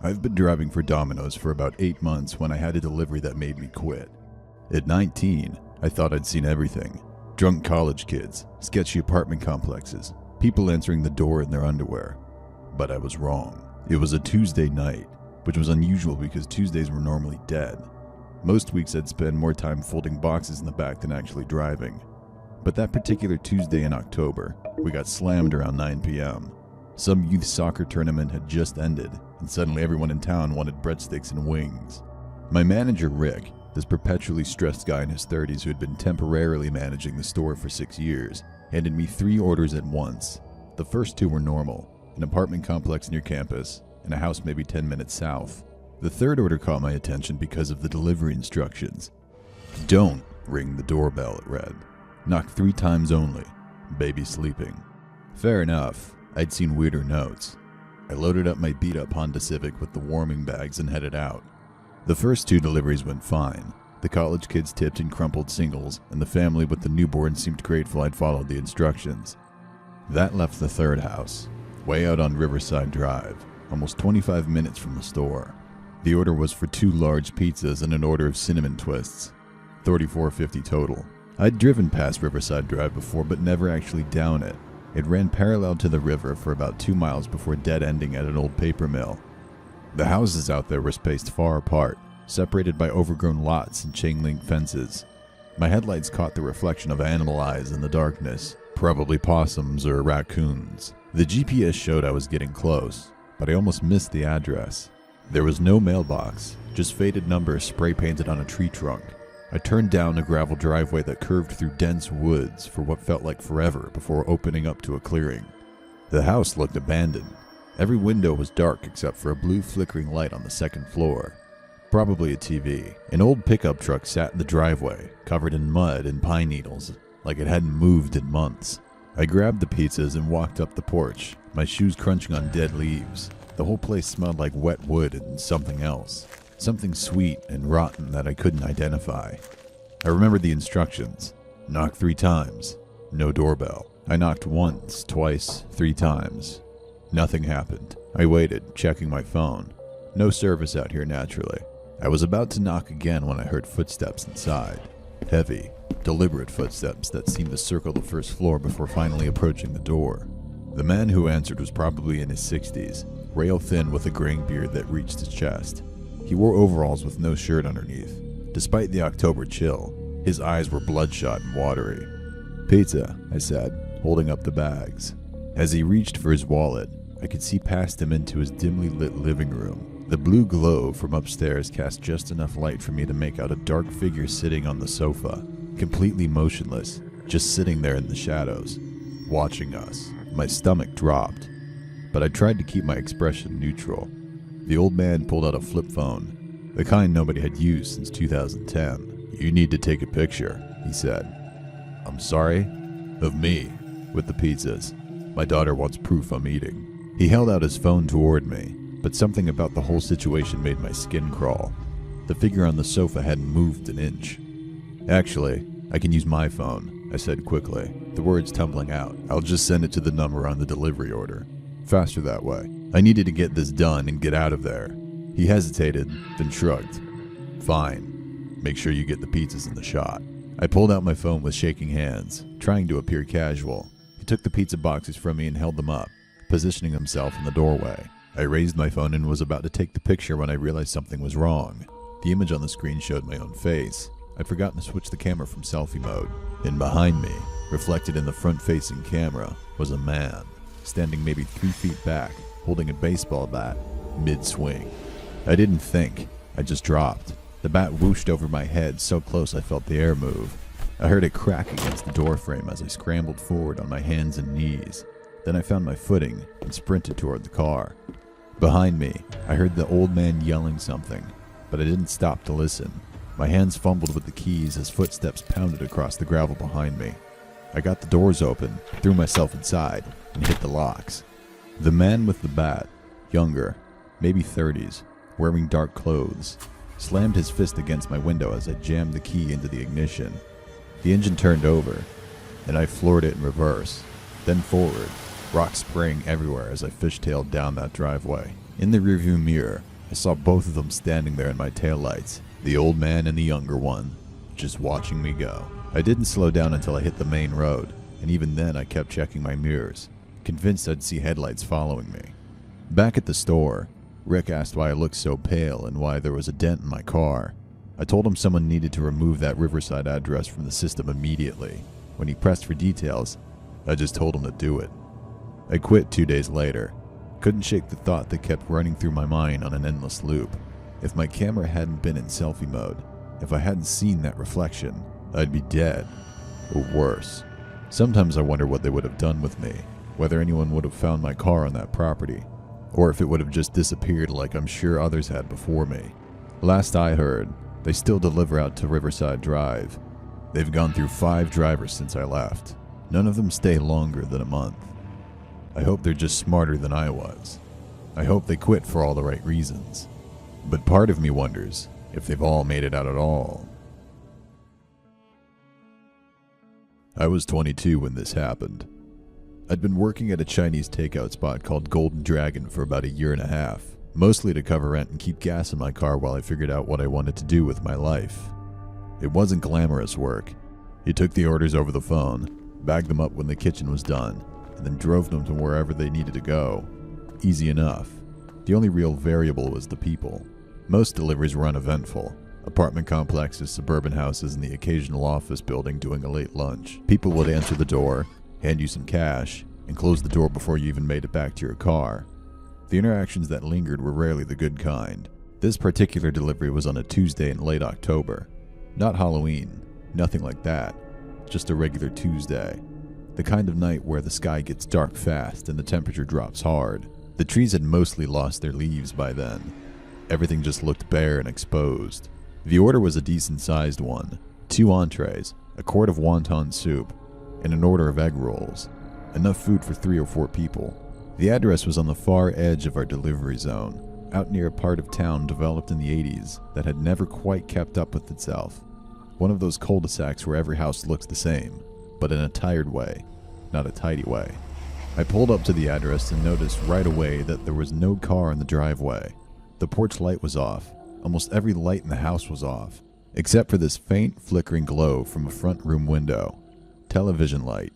I've been driving for Domino's for about 8 months when I had a delivery that made me quit. At 19, I thought I'd seen everything. Drunk college kids, sketchy apartment complexes, people answering the door in their underwear. But I was wrong. It was a Tuesday night, which was unusual because Tuesdays were normally dead. Most weeks I'd spend more time folding boxes in the back than actually driving. But that particular Tuesday in October, we got slammed around 9 p.m. Some youth soccer tournament had just ended, and suddenly everyone in town wanted breadsticks and wings. My manager, Rick, this perpetually stressed guy in his 30s who had been temporarily managing the store for 6 years, handed me 3 orders at once. The first 2 were normal, an apartment complex near campus, and a house maybe 10 minutes south. The third order caught my attention because of the delivery instructions. Don't ring the doorbell, it read. Knock 3 times only. Baby sleeping. Fair enough. I'd seen weirder notes. I loaded up my beat-up Honda Civic with the warming bags and headed out. The first 2 deliveries went fine. The college kids tipped in crumpled singles, and the family with the newborn seemed grateful I'd followed the instructions. That left the third house, way out on Riverside Drive, almost 25 minutes from the store. The order was for 2 large pizzas and an order of cinnamon twists, $34.50 total. I'd driven past Riverside Drive before, but never actually down it. It ran parallel to the river for about 2 miles before dead-ending at an old paper mill. The houses out there were spaced far apart, separated by overgrown lots and chain-link fences. My headlights caught the reflection of animal eyes in the darkness, probably possums or raccoons. The GPS showed I was getting close, but I almost missed the address. There was no mailbox, just faded numbers spray-painted on a tree trunk. I turned down a gravel driveway that curved through dense woods for what felt like forever before opening up to a clearing. The house looked abandoned. Every window was dark except for a blue flickering light on the second floor. Probably a TV. An old pickup truck sat in the driveway, covered in mud and pine needles, like it hadn't moved in months. I grabbed the pizzas and walked up the porch, my shoes crunching on dead leaves. The whole place smelled like wet wood and something else. Something sweet and rotten that I couldn't identify. I remembered the instructions. Knock 3 times. No doorbell. I knocked once, twice, 3 times. Nothing happened. I waited, checking my phone. No service out here naturally. I was about to knock again when I heard footsteps inside. Heavy, deliberate footsteps that seemed to circle the first floor before finally approaching the door. The man who answered was probably in his 60s, rail thin with a graying beard that reached his chest. He wore overalls with no shirt underneath. Despite the October chill, his eyes were bloodshot and watery. "Pizza," I said, holding up the bags. As he reached for his wallet, I could see past him into his dimly lit living room. The blue glow from upstairs cast just enough light for me to make out a dark figure sitting on the sofa, completely motionless, just sitting there in the shadows, watching us. My stomach dropped, but I tried to keep my expression neutral. The old man pulled out a flip phone, the kind nobody had used since 2010. "You need to take a picture," he said. "I'm sorry?" "Of me, with the pizzas. My daughter wants proof I'm eating." He held out his phone toward me, but something about the whole situation made my skin crawl. The figure on the sofa hadn't moved an inch. "Actually, I can use my phone," I said quickly, the words tumbling out. "I'll just send it to the number on the delivery order. Faster that way. I needed to get this done and get out of there." He hesitated, then shrugged. "Fine. Make sure you get the pizzas in the shot." I pulled out my phone with shaking hands, trying to appear casual. He took the pizza boxes from me and held them up, positioning himself in the doorway. I raised my phone and was about to take the picture when I realized something was wrong. The image on the screen showed my own face. I'd forgotten to switch the camera from selfie mode. And behind me, reflected in the front-facing camera, was a man, standing maybe 3 feet back, holding a baseball bat, mid-swing. I didn't think. I just dropped. The bat whooshed over my head so close I felt the air move. I heard it crack against the doorframe as I scrambled forward on my hands and knees. Then I found my footing and sprinted toward the car. Behind me, I heard the old man yelling something, but I didn't stop to listen. My hands fumbled with the keys as footsteps pounded across the gravel behind me. I got the doors open, threw myself inside, and hit the locks. The man with the bat, younger, maybe 30s, wearing dark clothes, slammed his fist against my window as I jammed the key into the ignition. The engine turned over, and I floored it in reverse, then forward, rocks spraying everywhere as I fishtailed down that driveway. In the rearview mirror, I saw both of them standing there in my taillights, the old man and the younger one, just watching me go. I didn't slow down until I hit the main road, and even then I kept checking my mirrors, convinced I'd see headlights following me. Back at the store, Rick asked why I looked so pale and why there was a dent in my car. I told him someone needed to remove that Riverside address from the system immediately. When he pressed for details, I just told him to do it. I quit 2 days later. Couldn't shake the thought that kept running through my mind on an endless loop. If my camera hadn't been in selfie mode, if I hadn't seen that reflection, I'd be dead. Or worse. Sometimes I wonder what they would have done with me, whether anyone would have found my car on that property, or if it would have just disappeared like I'm sure others had before me. Last I heard, they still deliver out to Riverside Drive. They've gone through 5 drivers since I left. None of them stay longer than a month. I hope they're just smarter than I was. I hope they quit for all the right reasons. But part of me wonders if they've all made it out at all. I was 22 when this happened. I'd been working at a Chinese takeout spot called Golden Dragon for about a year and a half, mostly to cover rent and keep gas in my car while I figured out what I wanted to do with my life. It wasn't glamorous work. You took the orders over the phone, bagged them up when the kitchen was done, and then drove them to wherever they needed to go. Easy enough. The only real variable was the people. Most deliveries were uneventful. Apartment complexes, suburban houses, and the occasional office building doing a late lunch. People would answer the door, hand you some cash, and close the door before you even made it back to your car. The interactions that lingered were rarely the good kind. This particular delivery was on a Tuesday in late October. Not Halloween, nothing like that. Just a regular Tuesday. The kind of night where the sky gets dark fast and the temperature drops hard. The trees had mostly lost their leaves by then. Everything just looked bare and exposed. The order was a decent-sized one. 2 entrees, a quart of wonton soup, and an order of egg rolls. Enough food for 3 or 4 people. The address was on the far edge of our delivery zone, out near a part of town developed in the 80s that had never quite kept up with itself. One of those cul-de-sacs where every house looks the same, but in a tired way, not a tidy way. I pulled up to the address and noticed right away that there was no car in the driveway. The porch light was off. Almost every light in the house was off, except for this faint flickering glow from a front room window. Television light.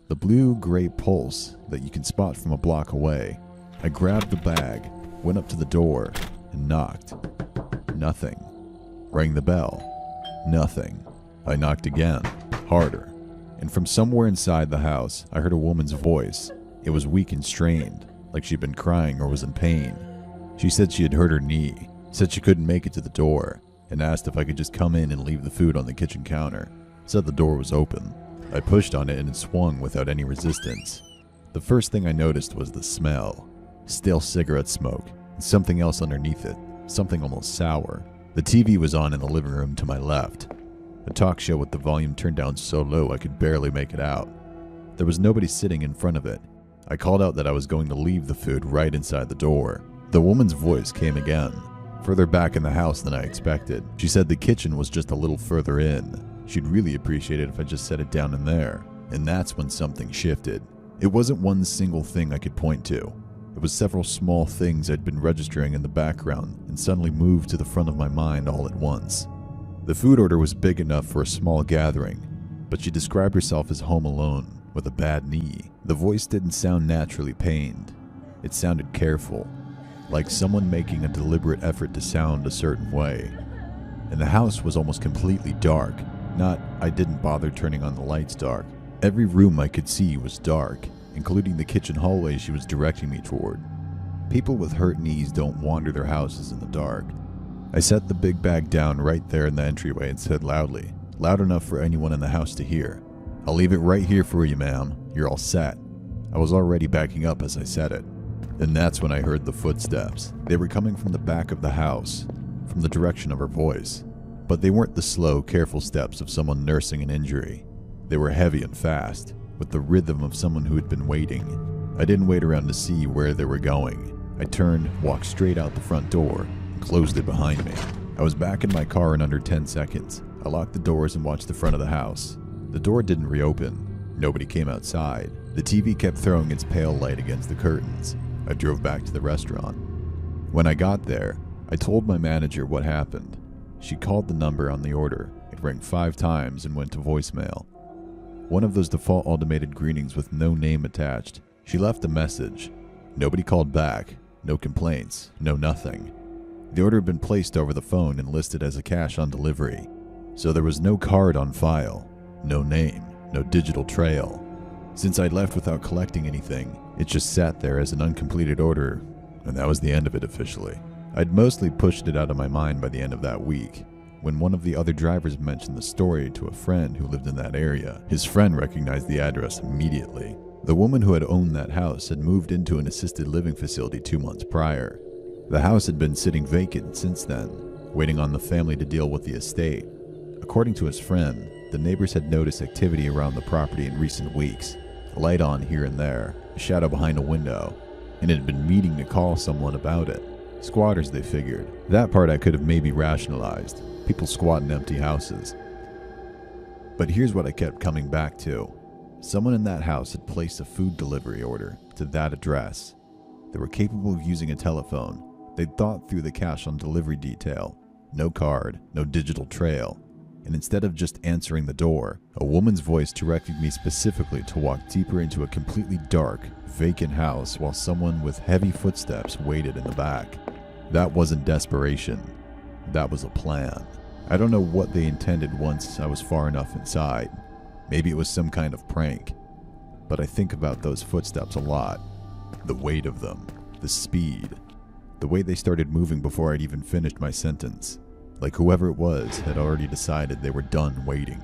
The blue-gray pulse that you can spot from a block away. I grabbed the bag, went up to the door, and knocked. Nothing. Rang the bell. Nothing. I knocked again, harder. And from somewhere inside the house, I heard a woman's voice. It was weak and strained, like she'd been crying or was in pain. She said she had hurt her knee, said she couldn't make it to the door, and asked if I could just come in and leave the food on the kitchen counter. Said the door was open. I pushed on it and it swung without any resistance. The first thing I noticed was the smell. Stale cigarette smoke, and something else underneath it, something almost sour. The TV was on in the living room to my left. A talk show with the volume turned down so low I could barely make it out. There was nobody sitting in front of it. I called out that I was going to leave the food right inside the door. The woman's voice came again, further back in the house than I expected. She said the kitchen was just a little further in. She'd really appreciate it if I just set it down in there. And that's when something shifted. It wasn't one single thing I could point to. It was several small things I'd been registering in the background and suddenly moved to the front of my mind all at once. The food order was big enough for a small gathering, but she described herself as home alone with a bad knee. The voice didn't sound naturally pained. It sounded careful, like someone making a deliberate effort to sound a certain way. And the house was almost completely dark. Not, I didn't bother turning on the lights dark. Every room I could see was dark, including the kitchen hallway she was directing me toward. People with hurt knees don't wander their houses in the dark. I set the big bag down right there in the entryway and said loudly, loud enough for anyone in the house to hear, "I'll leave it right here for you, ma'am. You're all set." I was already backing up as I said it. And that's when I heard the footsteps. They were coming from the back of the house, from the direction of her voice. But they weren't the slow, careful steps of someone nursing an injury. They were heavy and fast, with the rhythm of someone who had been waiting. I didn't wait around to see where they were going. I turned, walked straight out the front door, and closed it behind me. I was back in my car in under 10 seconds. I locked the doors and watched the front of the house. The door didn't reopen. Nobody came outside. The TV kept throwing its pale light against the curtains. I drove back to the restaurant. When I got there, I told my manager what happened. She called the number on the order. It rang 5 times and went to voicemail. One of those default automated greetings with no name attached. She left a message. Nobody called back. No complaints. No nothing. The order had been placed over the phone and listed as a cash on delivery. So there was no card on file. No name. No digital trail. Since I'd left without collecting anything, it just sat there as an uncompleted order, and that was the end of it officially. I'd mostly pushed it out of my mind by the end of that week. When one of the other drivers mentioned the story to a friend who lived in that area, his friend recognized the address immediately. The woman who had owned that house had moved into an assisted living facility 2 months prior. The house had been sitting vacant since then, waiting on the family to deal with the estate. According to his friend, the neighbors had noticed activity around the property in recent weeks. A light on here and there, a shadow behind a window, and had been meaning to call someone about it. Squatters, they figured. That part I could have maybe rationalized. People squat in empty houses. But here's what I kept coming back to. Someone in that house had placed a food delivery order to that address. They were capable of using a telephone. They'd thought through the cash on delivery detail. No card, no digital trail. And instead of just answering the door, a woman's voice directed me specifically to walk deeper into a completely dark, vacant house while someone with heavy footsteps waited in the back. That wasn't desperation. That was a plan. I don't know what they intended once I was far enough inside. Maybe it was some kind of prank. But I think about those footsteps a lot. The weight of them. The speed. The way they started moving before I'd even finished my sentence. Like whoever it was had already decided they were done waiting.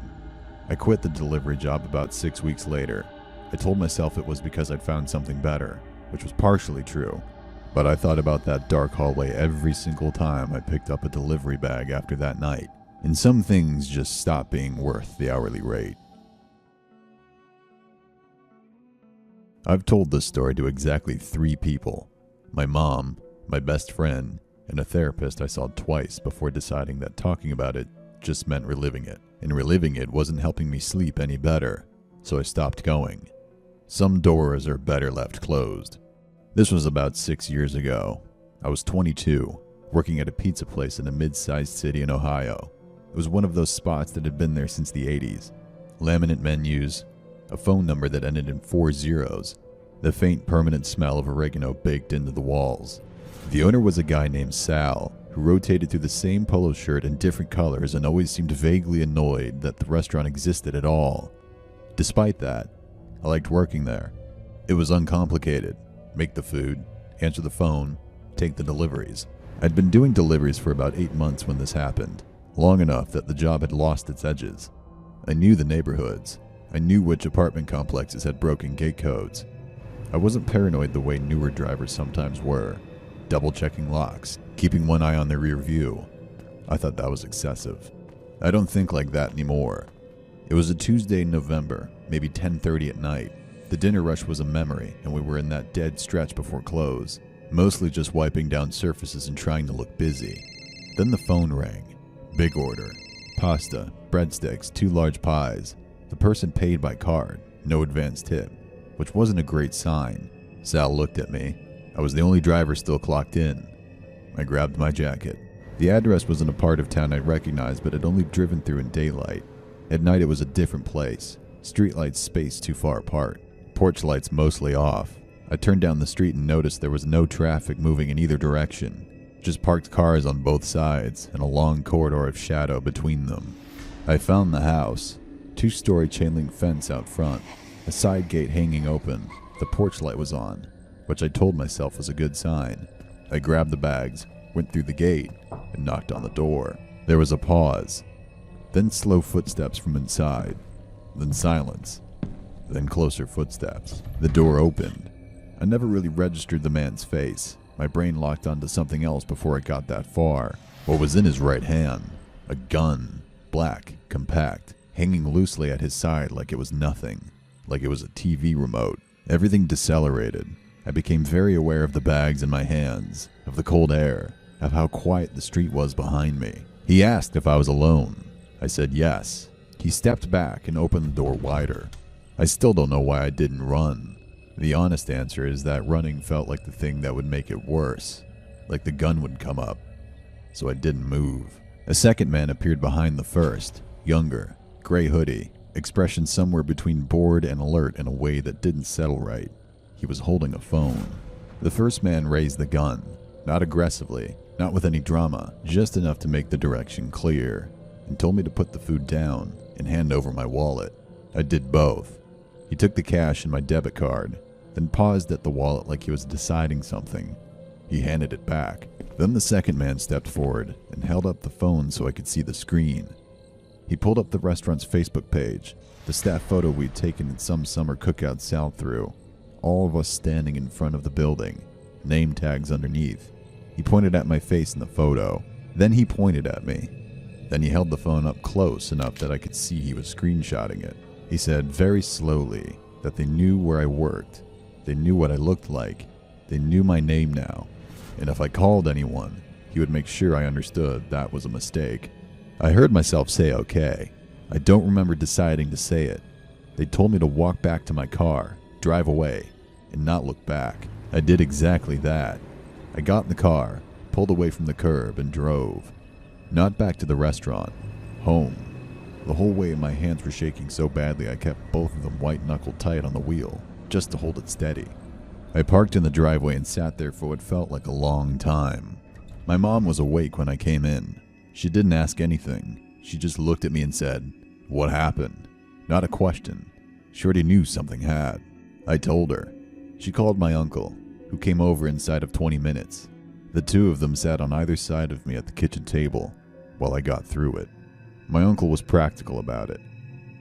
I quit the delivery job about 6 weeks later. I told myself it was because I'd found something better, which was partially true. But I thought about that dark hallway every single time I picked up a delivery bag after that night. And some things just stopped being worth the hourly rate. I've told this story to exactly 3 people. My mom, my best friend, and a therapist I saw twice before deciding that talking about it just meant reliving it. And reliving it wasn't helping me sleep any better, so I stopped going. Some doors are better left closed. This was about 6 years ago. I was 22, working at a pizza place in a mid-sized city in Ohio. It was one of those spots that had been there since the 80s. Laminate menus, a phone number that ended in 4 zeros, the faint permanent smell of oregano baked into the walls. The owner was a guy named Sal, who rotated through the same polo shirt in different colors and always seemed vaguely annoyed that the restaurant existed at all. Despite that, I liked working there. It was uncomplicated. Make the food, answer the phone, take the deliveries. I'd been doing deliveries for about 8 months when this happened, long enough that the job had lost its edges. I knew the neighborhoods. I knew which apartment complexes had broken gate codes. I wasn't paranoid the way newer drivers sometimes were, double-checking locks, keeping one eye on their rear view. I thought that was excessive. I don't think like that anymore. It was a Tuesday in November, maybe 10:30 at night. The dinner rush was a memory, and we were in that dead stretch before close, mostly just wiping down surfaces and trying to look busy. Then the phone rang. Big order. Pasta, breadsticks, 2 large pies. The person paid by card, no advance tip, which wasn't a great sign. Sal looked at me. I was the only driver still clocked in. I grabbed my jacket. The address was in a part of town I recognized but had only driven through in daylight. At night it was a different place. Streetlights spaced too far apart. Porch lights mostly off. I turned down the street and noticed there was no traffic moving in either direction. Just parked cars on both sides and a long corridor of shadow between them. I found the house. 2-story chain link fence out front. A side gate hanging open. The porch light was on, which I told myself was a good sign. I grabbed the bags, went through the gate, and knocked on the door. There was a pause. Then slow footsteps from inside. Then silence. Then closer footsteps. The door opened. I never really registered the man's face. My brain locked onto something else before it got that far. What was in his right hand? A gun. Black, compact, hanging loosely at his side like it was nothing. Like it was a TV remote. Everything decelerated. I became very aware of the bags in my hands, of the cold air, of how quiet the street was behind me. He asked if I was alone. I said yes. He stepped back and opened the door wider. I still don't know why I didn't run. The honest answer is that running felt like the thing that would make it worse. Like the gun would come up. so I didn't move. A second man appeared behind the first, younger, gray hoodie, expression somewhere between bored and alert in a way that didn't settle right. He was holding a phone. The first man raised the gun, not aggressively, not with any drama, just enough to make the direction clear, and told me to put the food down and hand over my wallet. I did both. He took the cash and my debit card, then paused at the wallet like he was deciding something. He handed it back. Then the second man stepped forward and held up the phone so I could see the screen. He pulled up the restaurant's Facebook page, the staff photo we'd taken in some summer cookout south through, all of us standing in front of the building, name tags underneath. He pointed at my face in the photo. Then he pointed at me. Then he held the phone up close enough that I could see he was screenshotting it. He said very slowly that they knew where I worked. They knew what I looked like. They knew my name now. And if I called anyone, he would make sure I understood that was a mistake. I heard myself say okay. I don't remember deciding to say it. They told me to walk back to my car, drive away, and not look back. I did exactly that. I got in the car, pulled away from the curb, and drove. Not back to the restaurant. Home. The whole way my hands were shaking so badly I kept both of them white-knuckled tight on the wheel, just to hold it steady. I parked in the driveway and sat there for what felt like a long time. My mom was awake when I came in. She didn't ask anything. She just looked at me and said, "What happened?" Not a question. She already knew something had. I told her. She called my uncle, who came over inside of 20 minutes. The two of them sat on either side of me at the kitchen table while I got through it. My uncle was practical about it.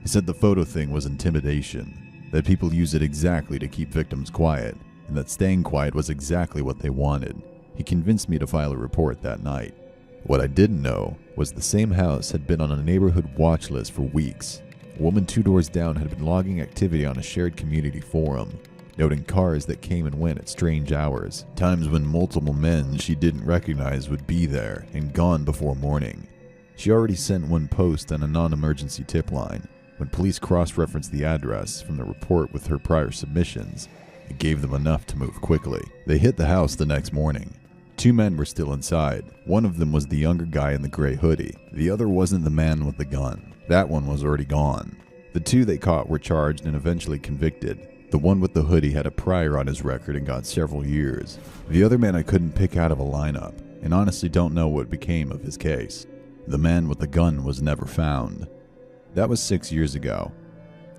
He said the photo thing was intimidation, that people use it exactly to keep victims quiet, and that staying quiet was exactly what they wanted. He convinced me to file a report that night. What I didn't know was the same house had been on a neighborhood watch list for weeks. A woman 2 doors down had been logging activity on a shared community forum, noting cars that came and went at strange hours, times when multiple men she didn't recognize would be there and gone before morning. She already sent one post on a non-emergency tip line. When police cross-referenced the address from the report with her prior submissions, it gave them enough to move quickly. They hit the house the next morning. 2 men were still inside. One of them was the younger guy in the gray hoodie. The other wasn't the man with the gun. That one was already gone. The 2 they caught were charged and eventually convicted. The one with the hoodie had a prior on his record and got several years. The other man I couldn't pick out of a lineup, and honestly don't know what became of his case. The man with the gun was never found. That was 6 years ago.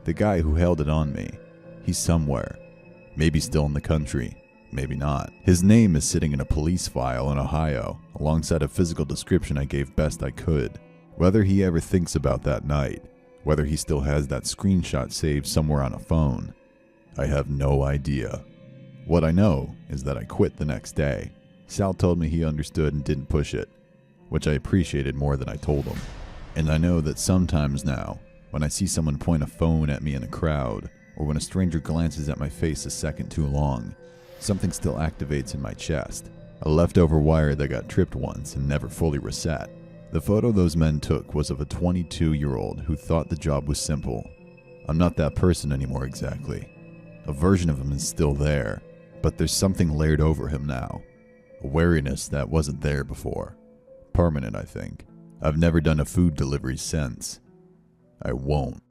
The guy who held it on me, he's somewhere. Maybe still in the country, maybe not. His name is sitting in a police file in Ohio, alongside a physical description I gave best I could. Whether he ever thinks about that night, whether he still has that screenshot saved somewhere on a phone, I have no idea. What I know is that I quit the next day. Sal told me he understood and didn't push it, which I appreciated more than I told him. And I know that sometimes now, when I see someone point a phone at me in a crowd, or when a stranger glances at my face a second too long, something still activates in my chest, a leftover wire that got tripped once and never fully reset. The photo those men took was of a 22-year-old who thought the job was simple. I'm not that person anymore exactly. A version of him is still there, but there's something layered over him now. A wariness that wasn't there before. Permanent, I think. I've never done a food delivery since. I won't.